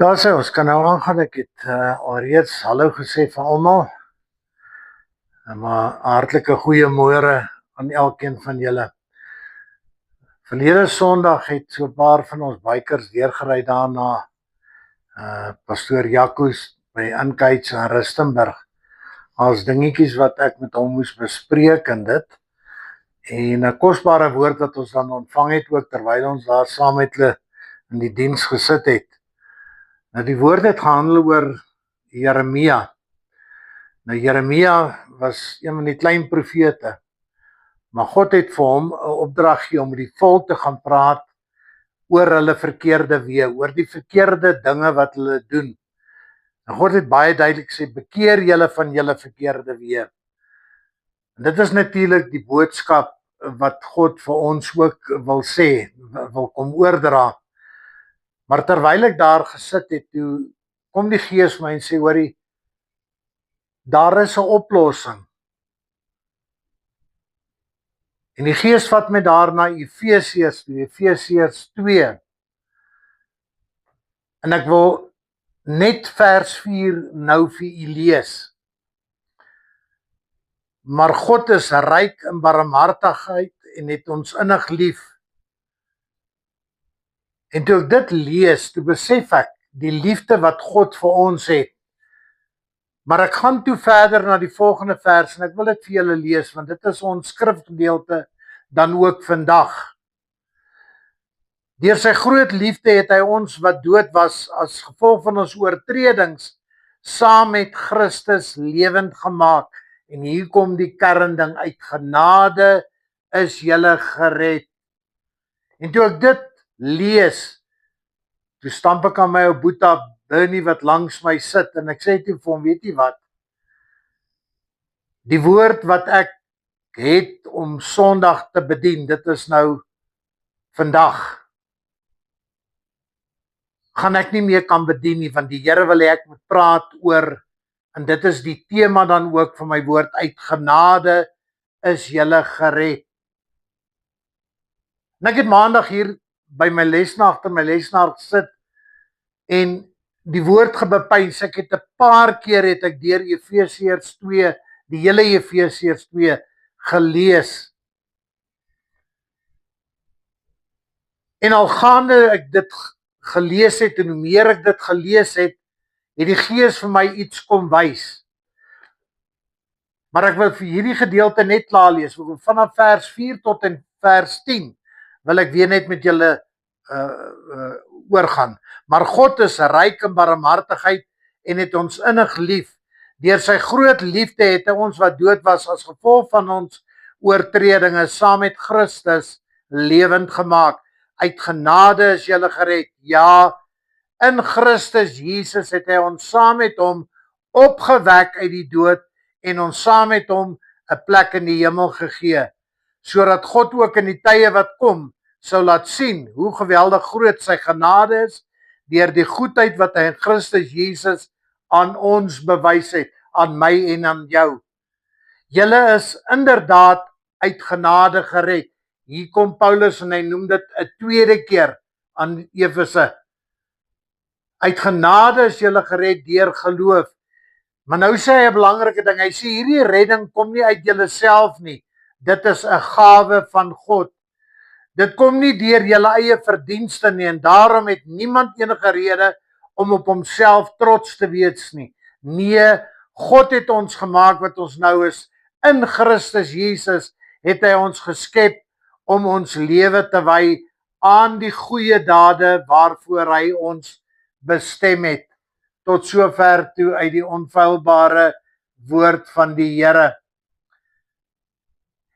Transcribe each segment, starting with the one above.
Daar sê ons kan nou aangaan, ek het alreeds hallo gesê vir almal. Maar hartlike goeiemôre aan elkeen van julle. Verlede Sondag het so 'n paar van ons bikers deurgery daarna Pastoor Jacques by Inkyts in Rustenburg. As dingetjies wat ek met hom moes bespreek en dit. En 'n kosbare woord wat ons dan ontvang het ook terwyl ons daar saam met hulle in die diens gesit het. Nou die woord het gehandel oor Jeremia. Nou Jeremia was een van die klein profete. Maar God het vir hom 'n opdrag gegee om met die volk te gaan praat oor hulle verkeerde weë, oor die verkeerde dinge wat hulle doen. En God het baie duidelik gesê, bekeer julle van julle verkeerde weë. En dit is natuurlik die boodskap wat God vir ons ook wil sê, wil kom oordra. Maar terwyl ek daar gesit het, toe kom die Gees my en sê, hoorie, daar is 'n oplossing. En die Gees vat my daar na Efesiërs 2. En ek wil net vers 4 nou vir u lees. Maar God is ryk in barmhartigheid en het ons innig lief. En toe ek dit lees, toe besef ek die liefde wat God vir ons het. Maar ek gaan toe verder na die volgende vers en ek wil dit vir julle lees, want dit is ons skrifgedeelte dan ook vandag. Deur sy groot liefde het hy ons wat dood was as gevolg van ons oortredings saam met Christus lewend gemaak. En hier kom die kernding, uit genade is julle gered. En toe ek dit lees, toe stamp ek aan my ou boeta Bernie wat langs my sit en ek sê toe vir hom, weet jy wat? Die woord wat ek het om Sondag te bedien, dit is nou vandag. Gaan ek nie meer kan bedien nie, want die Here wil hê ek moet praat oor, en dit is die tema dan ook van my woord, uit genade is julle gered. En ek het maandag hier by my lesnaar, agter my lesnaar gesit en die woord gebepyns. Ek het 'n paar keer het ek deur Efesiërs 2, die hele Efesiërs 2 gelees. En al gaande ek dit gelees het en hoe meer ek dit gelees het die Gees vir my iets kom wys. Maar ek wil vir hierdie gedeelte net klaar lees. Vanaf vers 4 tot en vers 10 wil ek weer net met julle oorgaan. Maar God is ryk in barmhartigheid en het ons innig lief. Deur sy groot liefde het hy ons wat dood was as gevolg van ons oortredinge saam met Christus lewend gemaak. Uit genade is julle gered. Ja, in Christus Jesus het hy ons saam met hom opgewek uit die dood en ons saam met hom 'n plek in die hemel gegee, sodat God ook in die tye wat kom sou laat sien hoe geweldig groot sy genade is deur die goedheid wat hy in Christus Jesus aan ons bewys het, aan my en aan jou. Julle is inderdaad uit genade gered. Hier kom Paulus en hy noem dit 'n tweede keer aan Efese. Uit genade is julle gered deur geloof. Maar nou sê hy 'n belangrike ding. Hy sê hierdie redding kom nie uit julleself nie. Dit is 'n gawe van God. Dit kom nie deur julle eie verdienste nie en daarom het niemand enige rede om op homself trots te wees nie. Nee, God het ons gemaak wat ons nou is. In Christus Jesus het hy ons geskep om ons lewe te wy aan die goeie dade waarvoor hy ons bestem het. Tot sover toe uit die onfeilbare woord van die Here.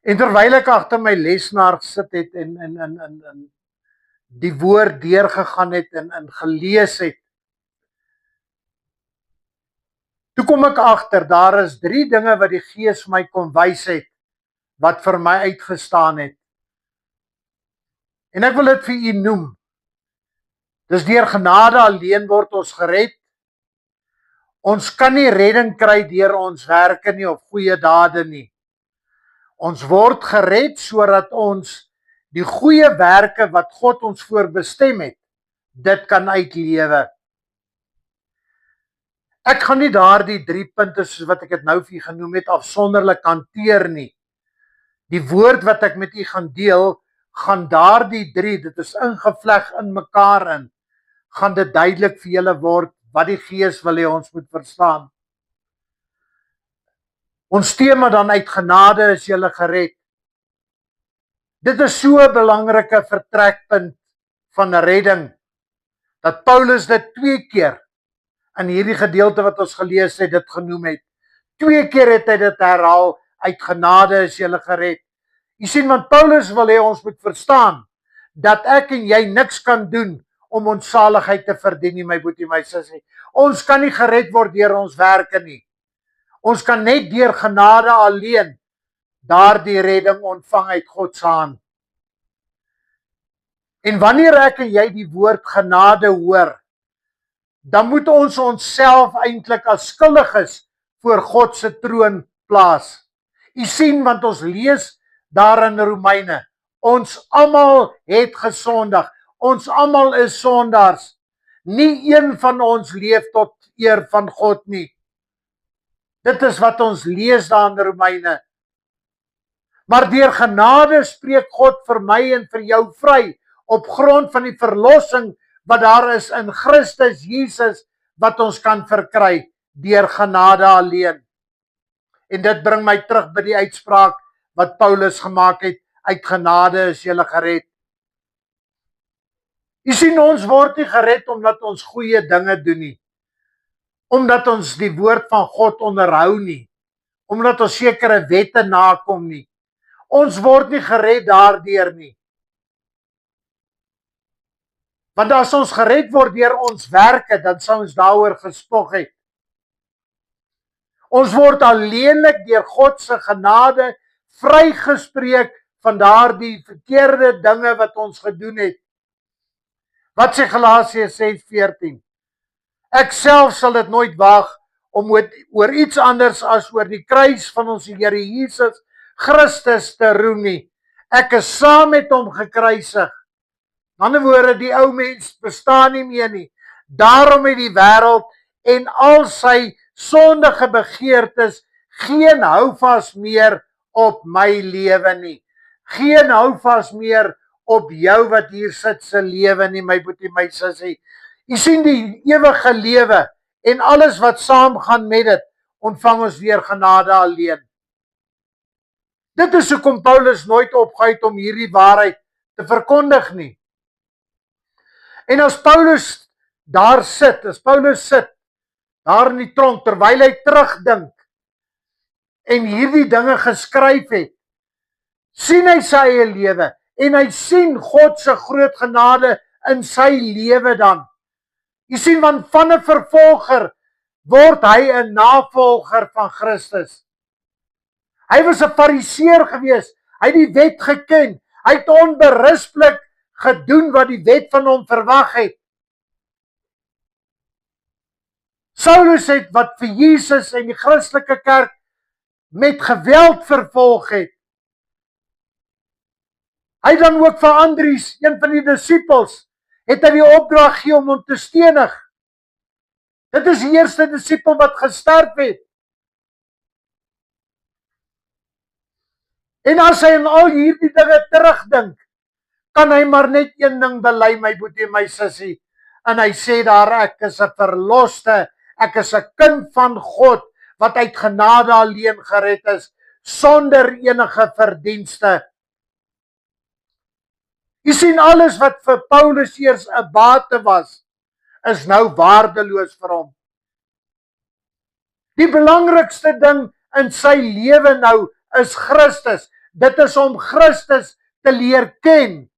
En terwyl ek agter my lesnaar gesit het en die woord deurgegaan het en gelees het, toe kom ek agter, daar is 3 dinge wat die Gees my kom wys het, wat vir my uitgestaan het. En ek wil dit vir u noem. Dis deur genade alleen word ons gered. Ons kan nie redding kry deur ons werke nie of goeie dade nie. Ons word gered sodat ons die goeie werke wat God ons voorbestem het, dit kan uitlewe. Ek gaan nie daardie 3 punte soos wat ek dit nou vir u genoem het afsonderlik hanteer nie. Die woord wat ek met u gaan deel, gaan daardie 3, dit is ingevleg in mekaar in, gaan dit duidelik vir julle word wat die Gees wil hê ons moet verstaan. Ons tema dan uit genade is julle gered. Dit is so 'n belangrike vertrekpunt van redding, dat Paulus dit 2 keer in hierdie gedeelte wat ons gelees het, dit genoem het. 2 keer het hy dit herhaal, uit genade is julle gered. Jy sien, want Paulus wil hê ons moet verstaan, dat ek en jy niks kan doen om ons saligheid te verdien nie, my boetie, my sussie. Ons kan nie gered word deur ons werke nie. Ons kan net deur genade alleen daardie redding ontvang uit God se hand. En wanneer ek en jy die woord genade hoor, dan moet ons onsself eintlik as skuldiges voor God se troon plaas. U sien, want ons lees daar in Romeine, ons almal het gesondig. Ons almal is sondaars. Nie een van ons leef tot eer van God nie. Dit is wat ons lees daar in Romeine. Maar deur genade spreek God vir my en vir jou vry, op grond van die verlossing wat daar is in Christus Jesus, wat ons kan verkry, deur genade alleen. En dit bring my terug by die uitspraak wat Paulus gemaak het, uit genade is julle gered. Jy sien, ons word nie gered omdat ons goeie dinge doen nie, omdat ons die woord van God onderhou nie, omdat ons sekere wette nakom nie. Ons word nie gered daardeur nie. Want as ons gered word deur ons werke, dan sou ons daaroor gespog het. Ons word alleenlik deur God se genade vrygespreek van daardie verkeerde dinge wat ons gedoen het. Wat sê Galasiërs 6:14? Ek self sal dit nooit waag om oor iets anders as oor die kruis van ons Here Jesus Christus te roem nie. Ek is saam met hom gekruisig. In ander woorde, die ou mens bestaan nie meer nie. Daarom het die wêreld en al sy sondige begeertes geen houvas meer op my lewe nie. Geen houvas meer op jou wat hier sit se lewe nie, my boetie, my sussie. Jy sien, die ewige lewe en alles wat saamgaan met dit, ontvang ons deur genade alleen. Dit is hoekom Paulus nooit opgehou het om hierdie waarheid te verkondig nie. En as Paulus daar sit, daar in die tronk, terwyl hy terugdink en hierdie dinge geskryf het, sien hy sy eie lewe en hy sien God se groot genade in sy lewe dan. Jy sien, want van 'n vervolger word hy 'n navolger van Christus. Hy was 'n fariseer gewees, hy het die wet geken, hy het onberispelik gedoen wat die wet van hom verwag het. Saulus het wat vir Jesus en die Christelike kerk met geweld vervolg het. Hy dan ook vir Andries, een van die disippels, het hy die opdrag gegee om hom te stenig. Dit is die eerste disipel wat gesterf het. En as hy aan al hierdie dinge terugdink, kan hy maar net een ding bely, my boetie, my sussie. En hy sê daar, ek is 'n verloste, ek is 'n kind van God, wat uit genade alleen gered is, sonder enige verdienste. Jy sien, alles wat vir Paulus eers 'n bate was, is nou waardeloos vir hom. Die belangrikste ding in sy lewe nou is Christus. Dit is om Christus te leer ken